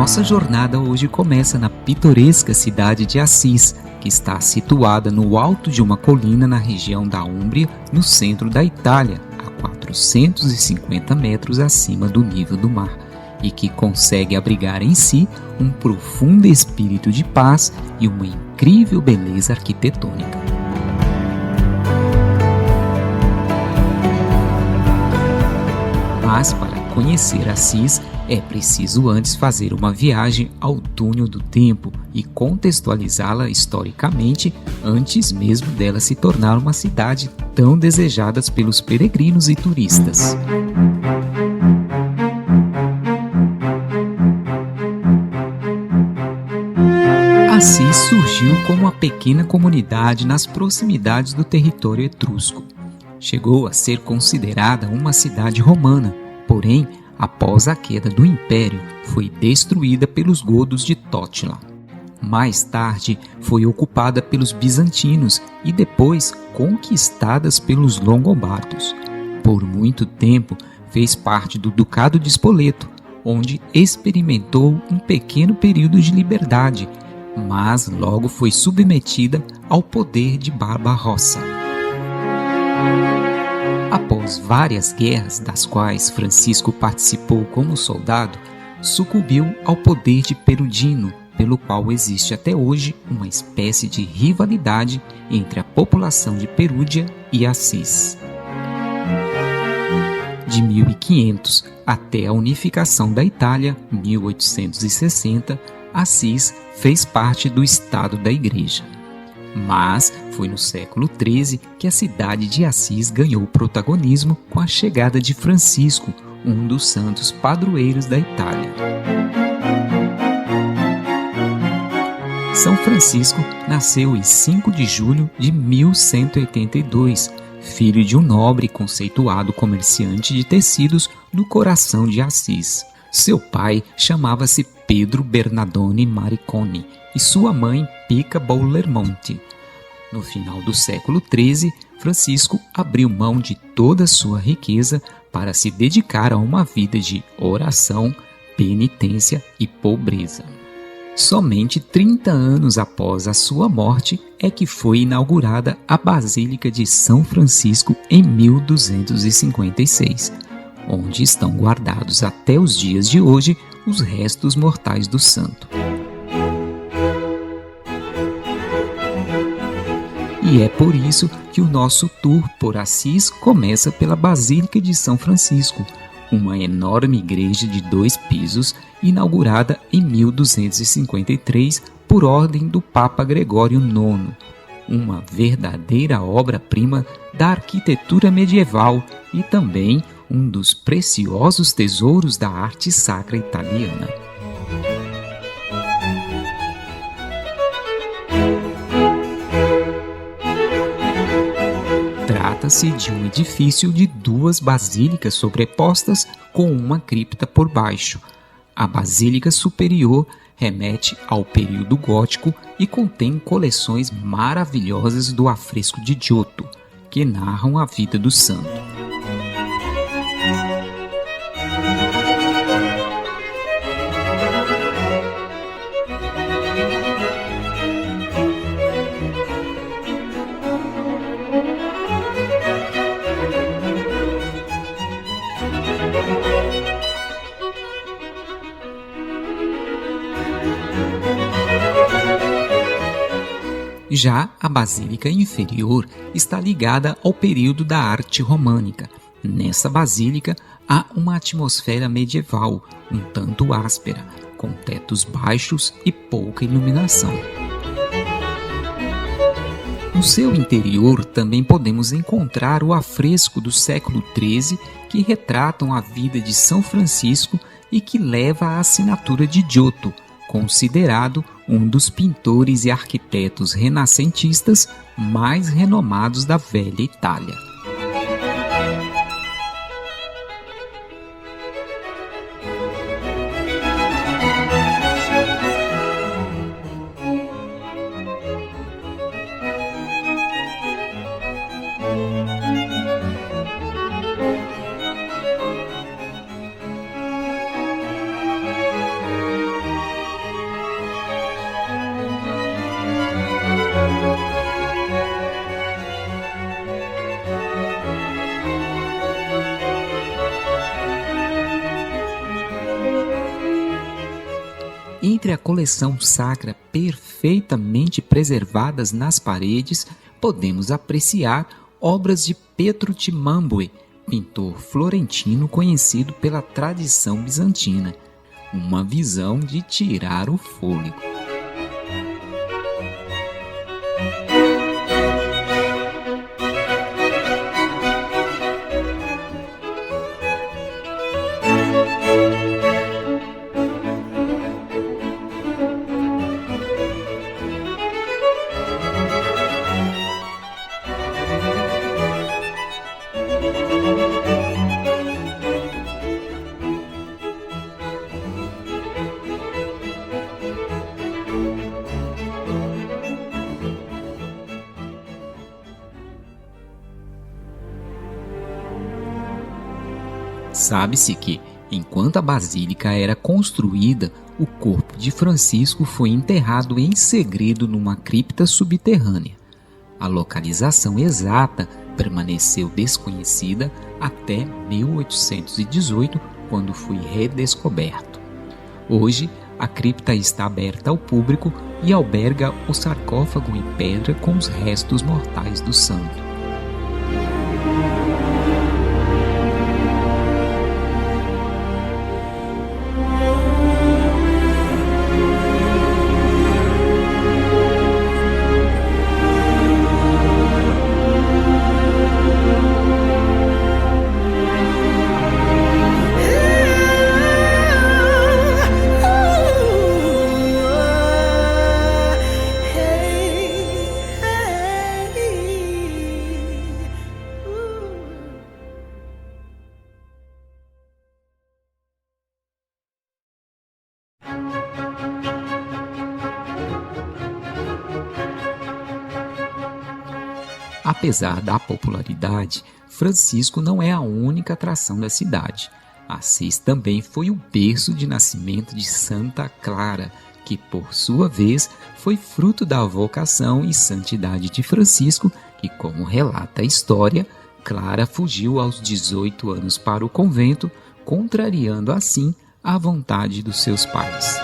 Nossa jornada hoje começa na pitoresca cidade de Assis, que está situada no alto de uma colina na região da Úmbria, no centro da Itália, a 450 metros acima do nível do mar, e que consegue abrigar em si um profundo espírito de paz e uma incrível beleza arquitetônica. Mas para conhecer Assis, é preciso antes fazer uma viagem ao túnel do tempo e contextualizá-la historicamente antes mesmo dela se tornar uma cidade tão desejada pelos peregrinos e turistas. Assis surgiu como uma pequena comunidade nas proximidades do território etrusco. Chegou a ser considerada uma cidade romana, porém, após a queda do Império, foi destruída pelos godos de Totila. Mais tarde, foi ocupada pelos bizantinos e depois conquistadas pelos longobardos. Por muito tempo, fez parte do Ducado de Spoleto, onde experimentou um pequeno período de liberdade, mas logo foi submetida ao poder de Barbarossa. Após várias guerras, das quais Francisco participou como soldado, sucumbiu ao poder de Perudino, pelo qual existe até hoje uma espécie de rivalidade entre a população de Perúdia e Assis. De 1500 até a unificação da Itália, 1860, Assis fez parte do Estado da Igreja. Mas foi no século XIII que a cidade de Assis ganhou protagonismo com a chegada de Francisco, um dos santos padroeiros da Itália. São Francisco nasceu em 5 de julho de 1182, filho de um nobre e conceituado comerciante de tecidos no coração de Assis. Seu pai chamava-se Pedro Bernardone Maricone e sua mãe Pica Boulermonte. No final do século XIII, Francisco abriu mão de toda a sua riqueza para se dedicar a uma vida de oração, penitência e pobreza. Somente 30 anos após a sua morte é que foi inaugurada a Basílica de São Francisco em 1256, onde estão guardados até os dias de hoje os restos mortais do santo. E é por isso que o nosso tour por Assis começa pela Basílica de São Francisco, uma enorme igreja de 2 pisos, inaugurada em 1253 por ordem do Papa Gregório IX, uma verdadeira obra-prima da arquitetura medieval e também um dos preciosos tesouros da arte sacra italiana. Trata-se de um edifício de 2 basílicas sobrepostas com uma cripta por baixo. A basílica superior remete ao período gótico e contém coleções maravilhosas do afresco de Giotto, que narram a vida do santo. Já a basílica inferior está ligada ao período da arte românica. Nessa basílica há uma atmosfera medieval, um tanto áspera, com tetos baixos e pouca iluminação. No seu interior também podemos encontrar o afresco do século XIII que retratam a vida de São Francisco e que leva a assinatura de Giotto, considerado um dos pintores e arquitetos renascentistas mais renomados da velha Itália. Entre a coleção sacra perfeitamente preservadas nas paredes, podemos apreciar obras de Pietro Cimabue, pintor florentino conhecido pela tradição bizantina. Uma visão de tirar o fôlego. Sabe-se que, enquanto a basílica era construída, o corpo de Francisco foi enterrado em segredo numa cripta subterrânea. A localização exata permaneceu desconhecida até 1818, quando foi redescoberto. Hoje, a cripta está aberta ao público e alberga o sarcófago em pedra com os restos mortais do santo. Apesar da popularidade, Francisco não é a única atração da cidade. Assis também foi o berço de nascimento de Santa Clara, que por sua vez foi fruto da vocação e santidade de Francisco, que, como relata a história, Clara fugiu aos 18 anos para o convento, contrariando assim a vontade dos seus pais.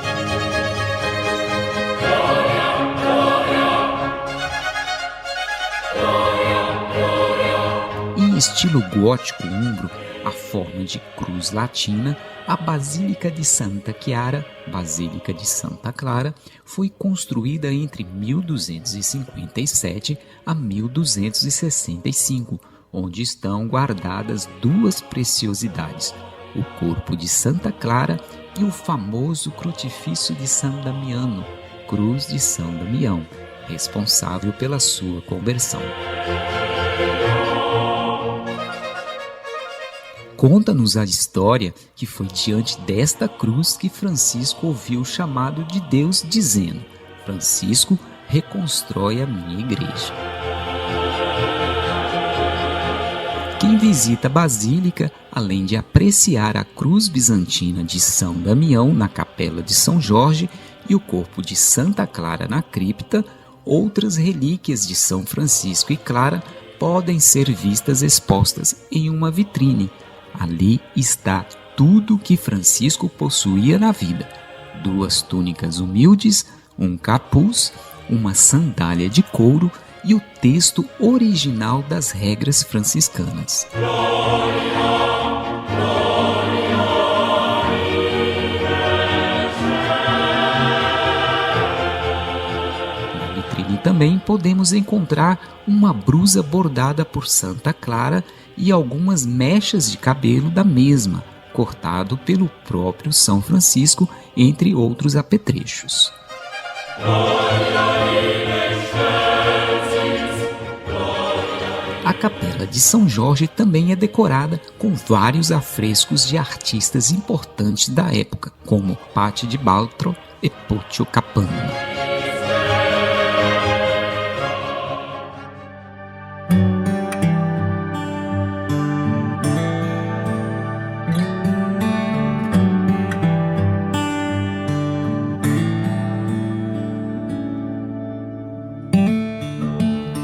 Em estilo gótico umbro, a forma de cruz latina, a Basílica de Santa Chiara, Basílica de Santa Clara, foi construída entre 1257 a 1265, onde estão guardadas duas preciosidades, o corpo de Santa Clara e o famoso crucifixo de São Damiano, Cruz de São Damião, responsável pela sua conversão. Conta-nos a história que foi diante desta cruz que Francisco ouviu o chamado de Deus dizendo: Francisco, reconstrói a minha igreja. Quem visita a Basílica, além de apreciar a cruz bizantina de São Damião na capela de São Jorge e o corpo de Santa Clara na cripta, outras relíquias de São Francisco e Clara podem ser vistas expostas em uma vitrine. Ali está tudo o que Francisco possuía na vida: 2 túnicas humildes, um capuz, uma sandália de couro e o texto original das regras franciscanas. Na vitrine também podemos encontrar uma blusa bordada por Santa Clara e algumas mechas de cabelo da mesma, cortado pelo próprio São Francisco, entre outros apetrechos. A capela de São Jorge também é decorada com vários afrescos de artistas importantes da época, como Patti di Baltro e Puccio Capanna.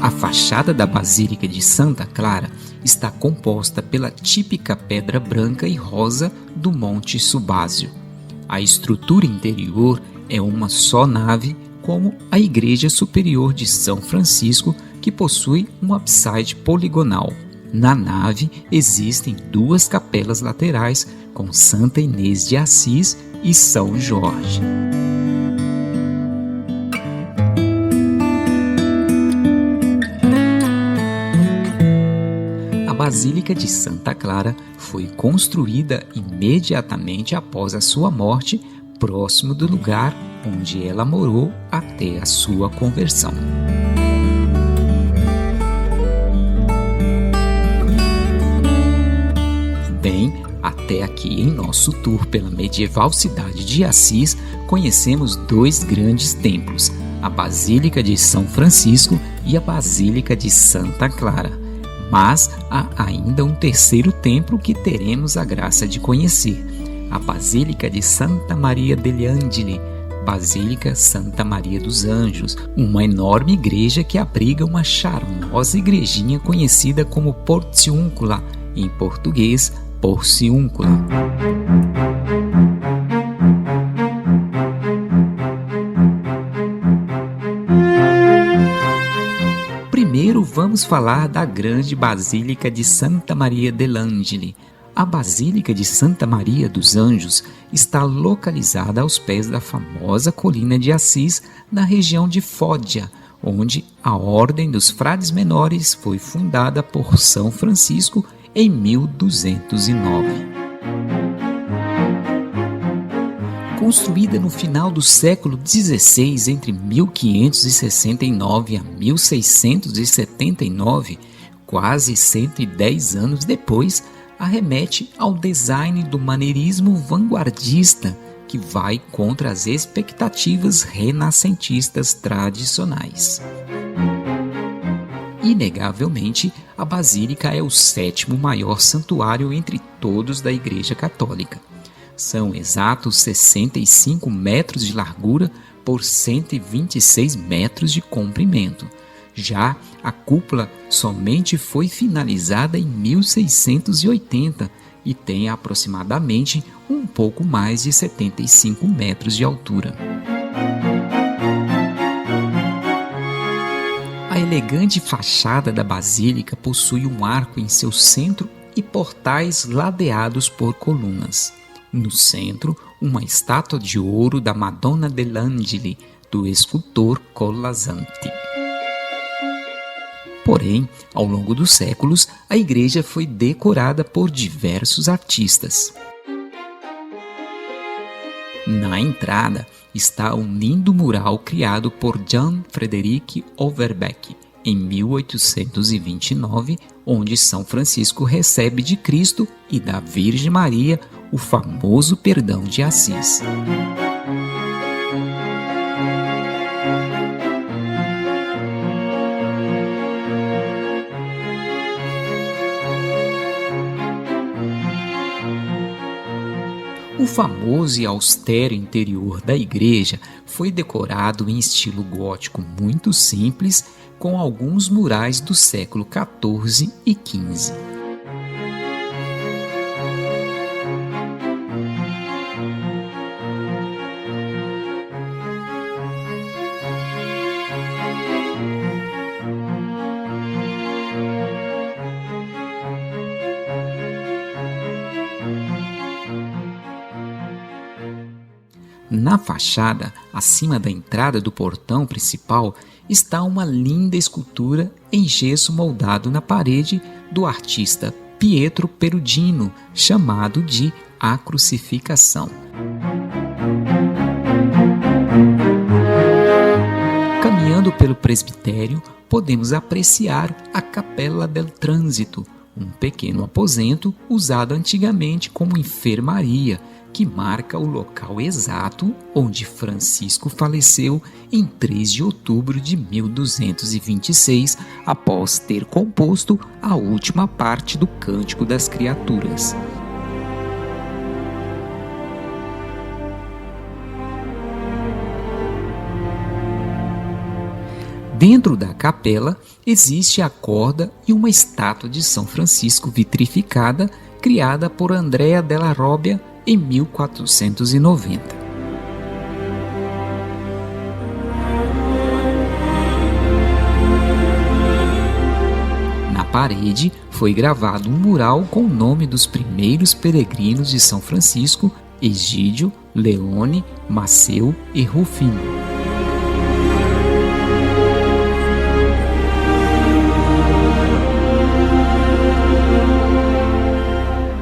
A fachada da Basílica de Santa Clara está composta pela típica pedra branca e rosa do Monte Subásio. A estrutura interior é uma só nave, como a Igreja Superior de São Francisco, que possui um apside poligonal. Na nave existem 2 capelas laterais com Santa Inês de Assis e São Jorge. A Basílica de Santa Clara foi construída imediatamente após a sua morte, próximo do lugar onde ela morou até a sua conversão. Bem, até aqui em nosso tour pela medieval cidade de Assis, conhecemos 2 grandes templos, a Basílica de São Francisco e a Basílica de Santa Clara. Mas há ainda um terceiro templo que teremos a graça de conhecer, a Basílica de Santa Maria degli Angeli, Basílica Santa Maria dos Anjos, uma enorme igreja que abriga uma charmosa igrejinha conhecida como Porciúncula, em português, Porciúncula. Primeiro vamos falar da grande Basílica de Santa Maria degli Angeli. A Basílica de Santa Maria dos Anjos está localizada aos pés da famosa colina de Assis, na região de Foggia, onde a Ordem dos Frades Menores foi fundada por São Francisco em 1209. Construída no final do século XVI, entre 1569 a 1679, quase 110 anos depois, arremete ao design do maneirismo vanguardista, que vai contra as expectativas renascentistas tradicionais. Inegavelmente, a Basílica é o 7º maior santuário entre todos da Igreja Católica. São exatos 65 metros de largura por 126 metros de comprimento. Já a cúpula somente foi finalizada em 1680 e tem aproximadamente um pouco mais de 75 metros de altura. A elegante fachada da Basílica possui um arco em seu centro e portais ladeados por colunas. No centro, uma estátua de ouro da Madonna degli Angeli, do escultor Collasanti. Porém, ao longo dos séculos, a igreja foi decorada por diversos artistas. Na entrada está um lindo mural criado por Jan Frederik Overbeck em 1829, onde São Francisco recebe de Cristo e da Virgem Maria o famoso perdão de Assis. O famoso e austero interior da igreja foi decorado em estilo gótico muito simples, com alguns murais do século XIV e XV. Na fachada, acima da entrada do portão principal, está uma linda escultura em gesso moldado na parede do artista Pietro Perugino, chamado de A Crucificação. Caminhando pelo presbitério, podemos apreciar a Capella del Trânsito, um pequeno aposento usado antigamente como enfermaria, que marca o local exato onde Francisco faleceu em 3 de outubro de 1226, após ter composto a última parte do Cântico das Criaturas. Dentro da capela existe a corda e uma estátua de São Francisco vitrificada, criada por Andrea della Robbia em 1490. parede foi gravado um mural com o nome dos primeiros peregrinos de São Francisco: Egídio, Leone, Maceu e Rufino.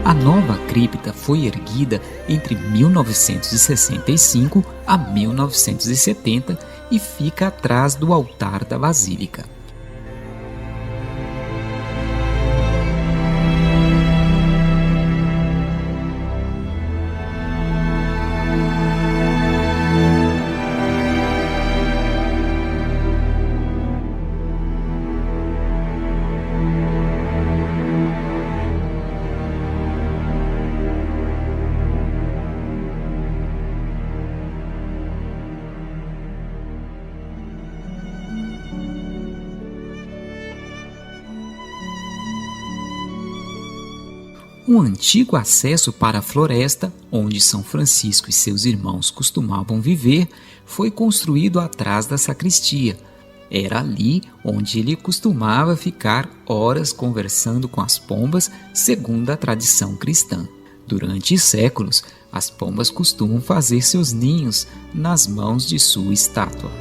A nova cripta foi erguida entre 1965 a 1970 e fica atrás do altar da Basílica. Um antigo acesso para a floresta, onde São Francisco e seus irmãos costumavam viver, foi construído atrás da sacristia. Era ali onde ele costumava ficar horas conversando com as pombas, segundo a tradição cristã. Durante séculos, as pombas costumam fazer seus ninhos nas mãos de sua estátua.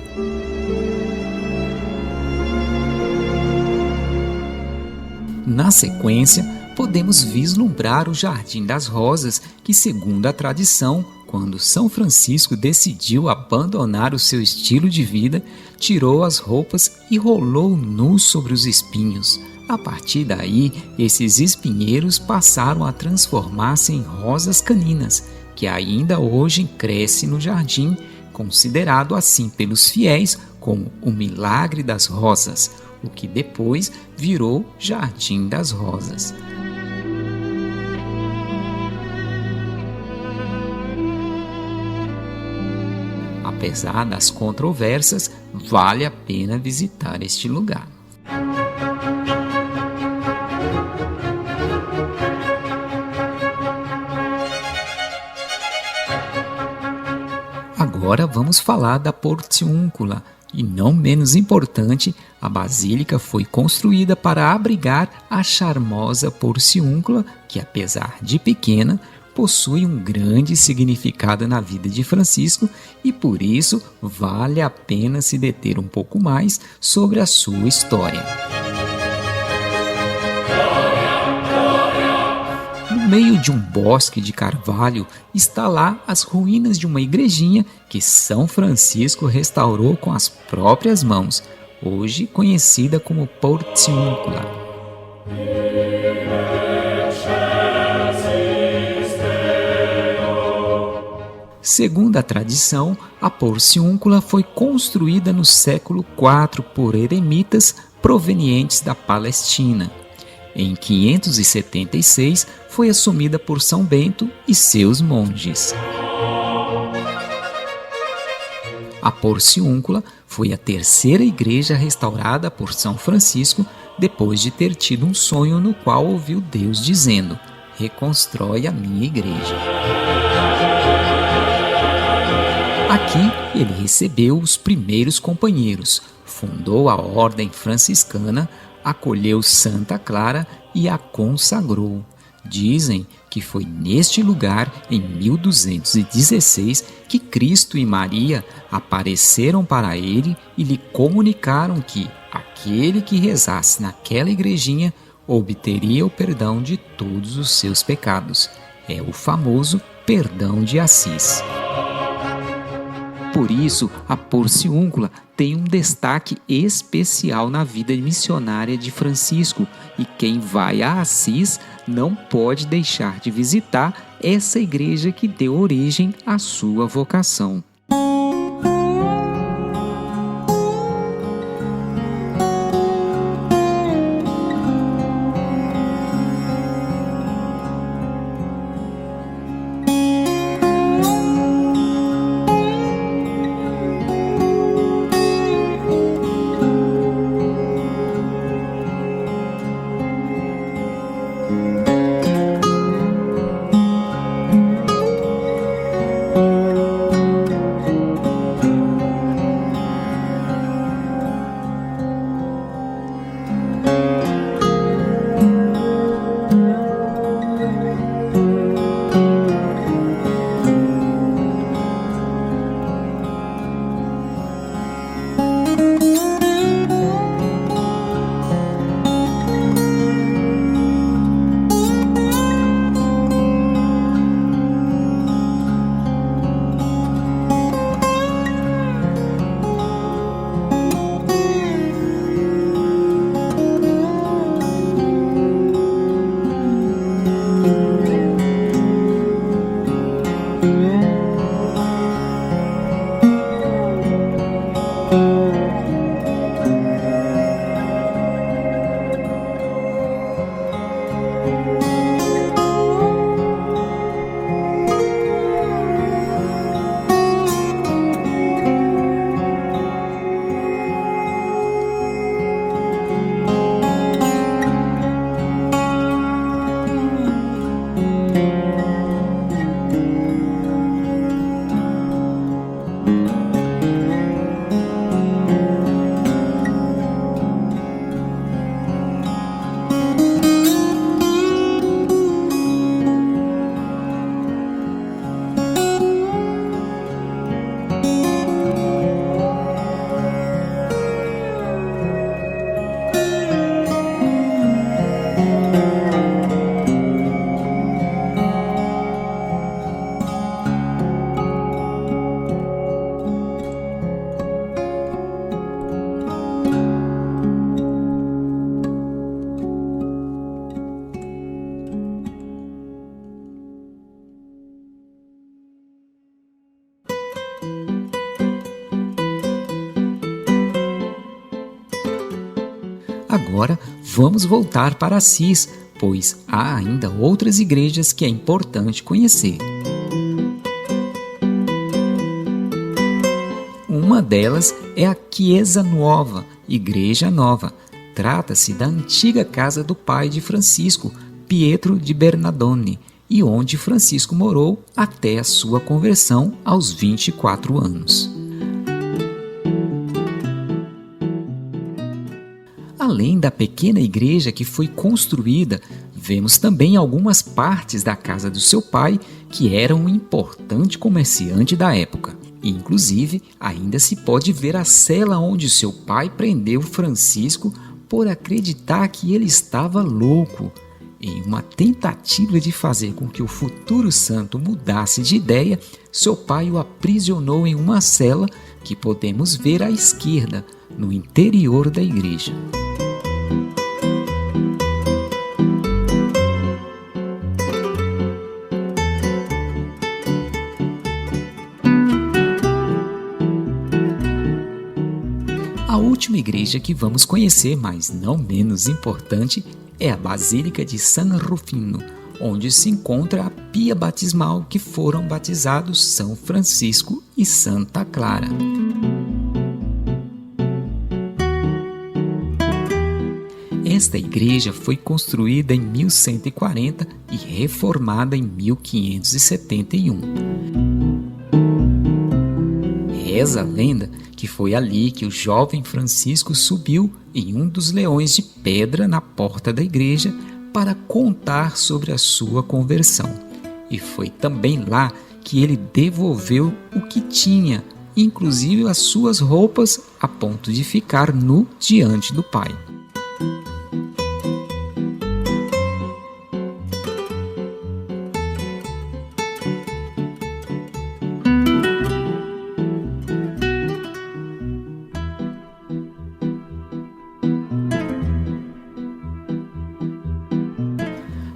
Na sequência, podemos vislumbrar o Jardim das Rosas, que, segundo a tradição, quando São Francisco decidiu abandonar o seu estilo de vida, tirou as roupas e rolou nu sobre os espinhos. A partir daí, esses espinheiros passaram a transformar-se em rosas caninas, que ainda hoje crescem no jardim, considerado assim pelos fiéis como o Milagre das Rosas, o que depois virou Jardim das Rosas. Apesar das controvérsias, vale a pena visitar este lugar. Agora vamos falar da Porciúncula. E não menos importante, a basílica foi construída para abrigar a charmosa Porciúncula, que, apesar de pequena, possui um grande significado na vida de Francisco e por isso vale a pena se deter um pouco mais sobre a sua história. No meio de um bosque de carvalho está lá as ruínas de uma igrejinha que São Francisco restaurou com as próprias mãos, hoje conhecida como Porciúncula. Segundo a tradição, a Porciúncula foi construída no século IV por eremitas provenientes da Palestina. Em 576, foi assumida por São Bento e seus monges. A Porciúncula foi a terceira igreja restaurada por São Francisco depois de ter tido um sonho no qual ouviu Deus dizendo: "Reconstrói a minha igreja". Aqui ele recebeu os primeiros companheiros, fundou a ordem franciscana, acolheu Santa Clara e a consagrou. Dizem que foi neste lugar, em 1216, que Cristo e Maria apareceram para ele e lhe comunicaram que aquele que rezasse naquela igrejinha obteria o perdão de todos os seus pecados. É o famoso perdão de Assis. Por isso, a Porciúncula tem um destaque especial na vida missionária de Francisco, e quem vai a Assis não pode deixar de visitar essa igreja que deu origem à sua vocação. Agora vamos voltar para Assis, pois há ainda outras igrejas que é importante conhecer. Uma delas é a Chiesa Nuova, Igreja Nova. Trata-se da antiga casa do pai de Francisco, Pietro de Bernardone, e onde Francisco morou até a sua conversão aos 24 anos. Além da pequena igreja que foi construída, vemos também algumas partes da casa do seu pai, que era um importante comerciante da época. Inclusive, ainda se pode ver a cela onde seu pai prendeu Francisco por acreditar que ele estava louco. Em uma tentativa de fazer com que o futuro santo mudasse de ideia, seu pai o aprisionou em uma cela que podemos ver à esquerda, no interior da igreja. A última igreja que vamos conhecer, mas não menos importante, é a Basílica de San Rufino, onde se encontra a pia batismal que foram batizados São Francisco e Santa Clara. Esta igreja foi construída em 1140 e reformada em 1571. Reza a lenda que foi ali que o jovem Francisco subiu em um dos leões de pedra na porta da igreja para contar sobre a sua conversão. E foi também lá que ele devolveu o que tinha, inclusive as suas roupas, a ponto de ficar nu diante do Pai.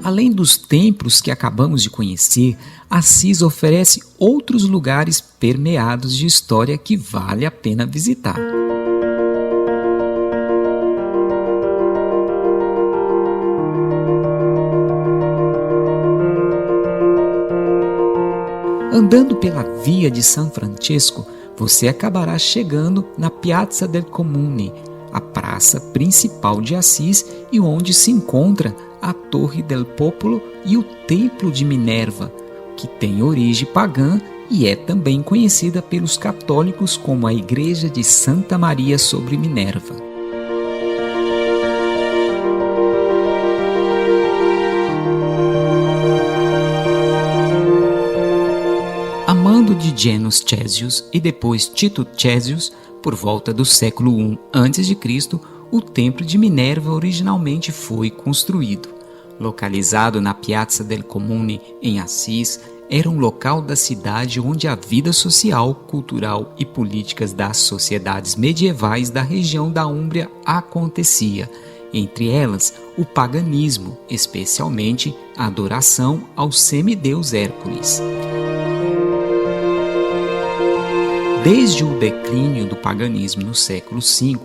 Além dos templos que acabamos de conhecer, Assis oferece outros lugares permeados de história que vale a pena visitar. Andando pela Via de San Francesco, você acabará chegando na Piazza del Comune, a praça principal de Assis e onde se encontra a Torre del Popolo e o Templo de Minerva, que tem origem pagã e é também conhecida pelos católicos como a Igreja de Santa Maria sobre Minerva. Amando de Janus Caesius e depois Tito Caesius, por volta do século I a.C., o Templo de Minerva originalmente foi construído. Localizado na Piazza del Comune, em Assis, era um local da cidade onde a vida social, cultural e políticas das sociedades medievais da região da Úmbria acontecia, entre elas o paganismo, especialmente a adoração ao semideus Hércules. Desde o declínio do paganismo no século V,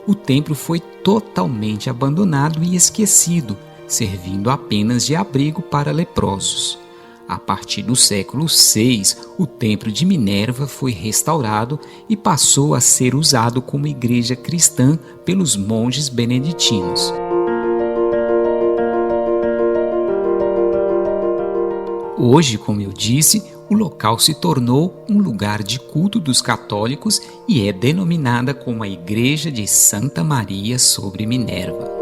o templo foi totalmente abandonado e esquecido, servindo apenas de abrigo para leprosos. A partir do século VI, o templo de Minerva foi restaurado e passou a ser usado como igreja cristã pelos monges beneditinos. Hoje, como eu disse, o local se tornou um lugar de culto dos católicos e é denominada como a Igreja de Santa Maria sobre Minerva.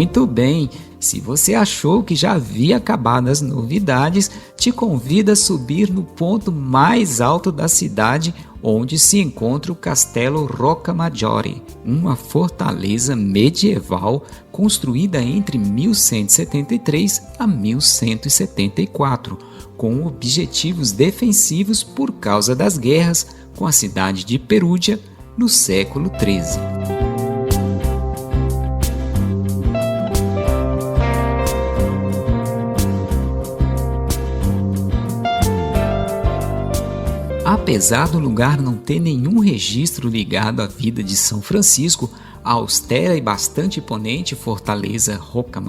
Muito bem, se você achou que já havia acabado as novidades, te convido a subir no ponto mais alto da cidade, onde se encontra o Castelo Rocca Maggiore, uma fortaleza medieval com construída entre 1173 a 1174, com objetivos defensivos por causa das guerras com a cidade de Perúdia no século XIII. Apesar do lugar não ter nenhum registro ligado à vida de São Francisco, a austera e bastante imponente fortaleza Rocca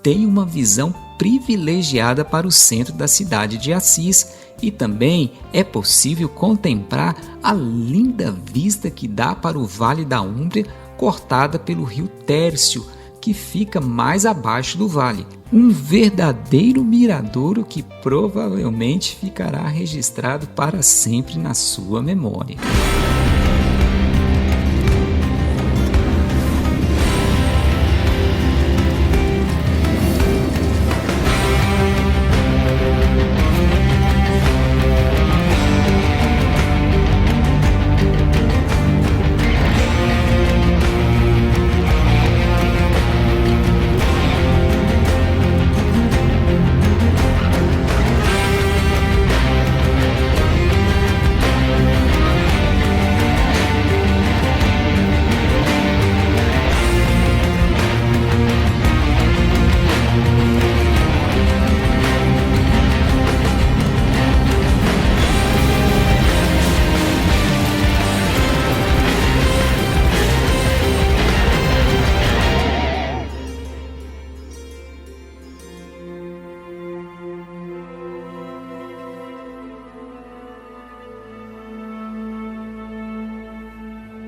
tem uma visão privilegiada para o centro da cidade de Assis e também é possível contemplar a linda vista que dá para o Vale da Úmbria, cortada pelo rio Tércio, que fica mais abaixo do vale. Um verdadeiro miradouro que provavelmente ficará registrado para sempre na sua memória.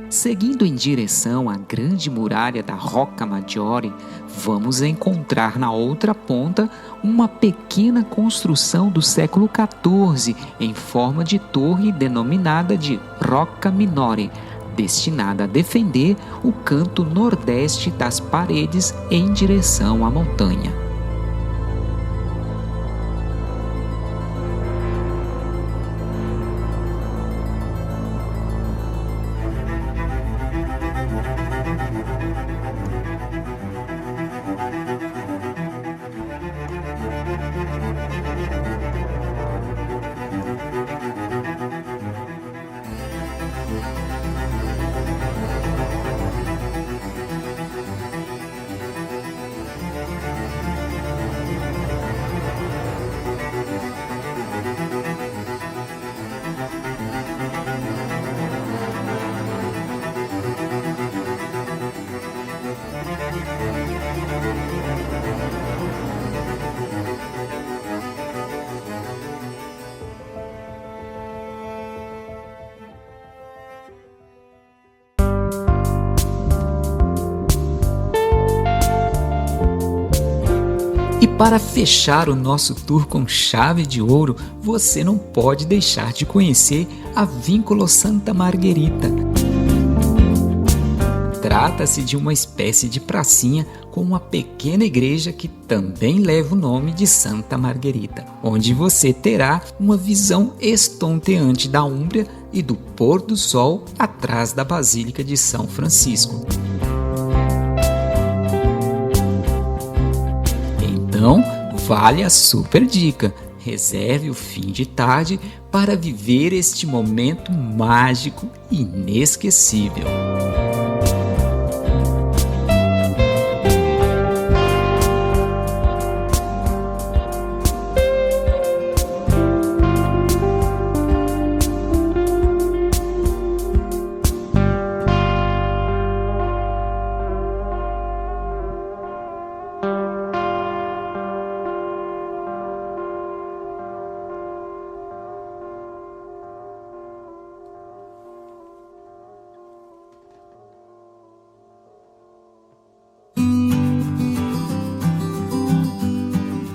Seguindo em direção à grande muralha da Rocca Maggiore, vamos encontrar na outra ponta uma pequena construção do século XIV em forma de torre denominada de Rocca Minore, destinada a defender o canto nordeste das paredes em direção à montanha. E para fechar o nosso tour com chave de ouro, você não pode deixar de conhecer a Vincolo Santa Margherita. Trata-se de uma espécie de pracinha com uma pequena igreja que também leva o nome de Santa Margherita, onde você terá uma visão estonteante da Úmbria e do pôr do sol atrás da Basílica de São Francisco. Então, vale a super dica. Reserve o fim de tarde para viver este momento mágico e inesquecível.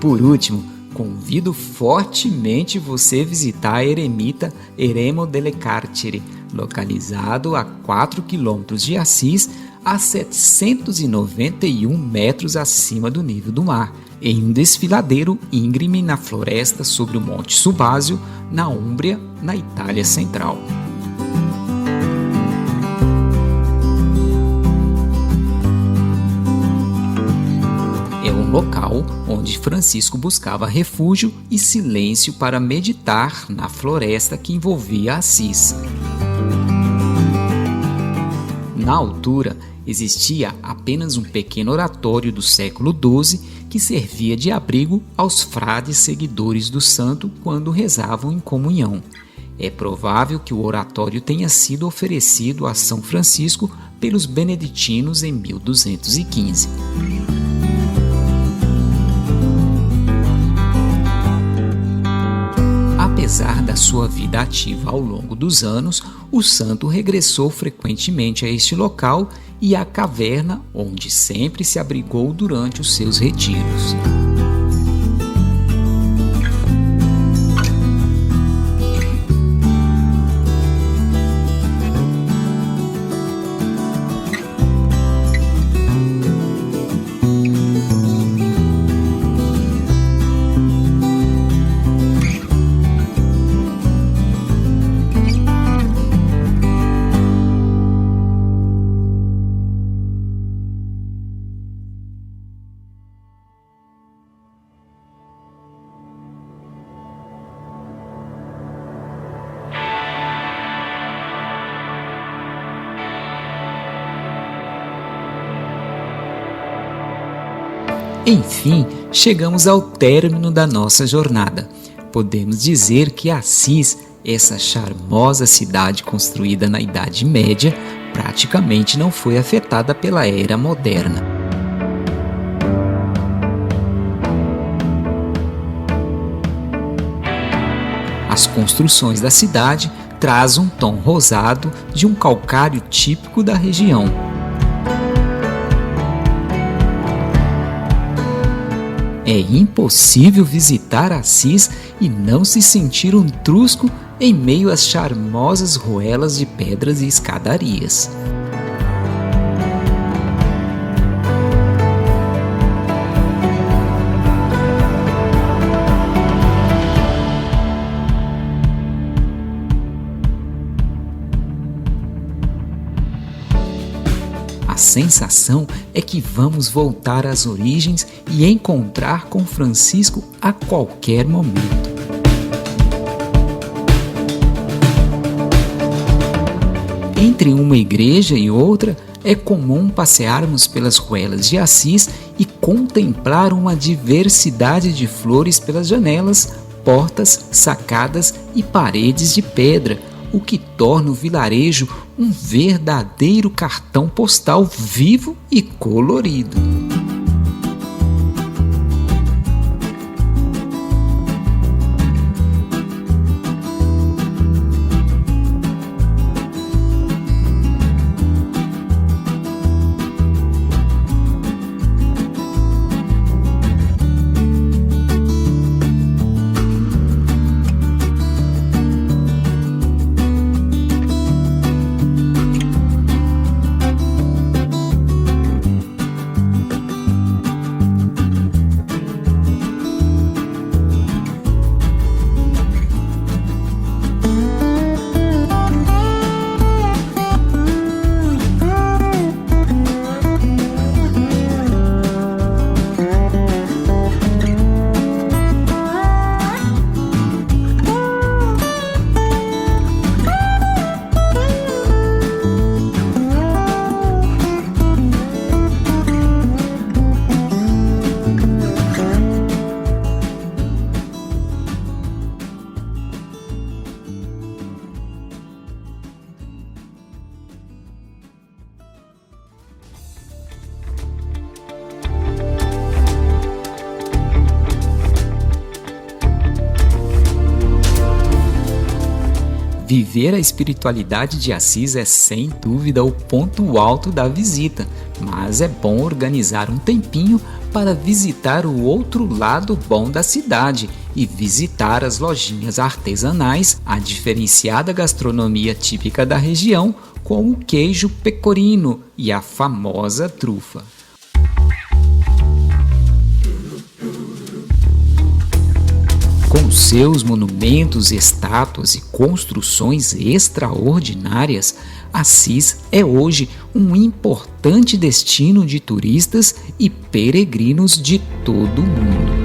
Por último, convido fortemente você a visitar a eremita Eremo delle Carceri, localizado a 4 km de Assis, a 791 metros acima do nível do mar, em um desfiladeiro íngreme na floresta sobre o Monte Subasio, na Úmbria, na Itália Central. local onde Francisco buscava refúgio e silêncio para meditar na floresta que envolvia Assis. Na altura, existia apenas um pequeno oratório do século XII que servia de abrigo aos frades seguidores do santo quando rezavam em comunhão. É provável que o oratório tenha sido oferecido a São Francisco pelos beneditinos em 1215. Apesar da sua vida ativa ao longo dos anos, o santo regressou frequentemente a este local e à caverna onde sempre se abrigou durante os seus retiros. Enfim, chegamos ao término da nossa jornada. Podemos dizer que Assis, essa charmosa cidade construída na Idade Média, praticamente não foi afetada pela era moderna. As construções da cidade trazem um tom rosado de um calcário típico da região. É impossível visitar Assis e não se sentir um trusco em meio às charmosas ruelas de pedras e escadarias. A sensação é que vamos voltar às origens e encontrar com Francisco a qualquer momento. Entre uma igreja e outra, é comum passearmos pelas ruelas de Assis e contemplar uma diversidade de flores pelas janelas, portas, sacadas e paredes de pedra, o que torna o vilarejo um verdadeiro cartão postal vivo e colorido. Viver a espiritualidade de Assis é sem dúvida o ponto alto da visita, mas é bom organizar um tempinho para visitar o outro lado bom da cidade e visitar as lojinhas artesanais, a diferenciada gastronomia típica da região, com o queijo pecorino e a famosa trufa. Com seus monumentos, estátuas e construções extraordinárias, Assis é hoje um importante destino de turistas e peregrinos de todo o mundo.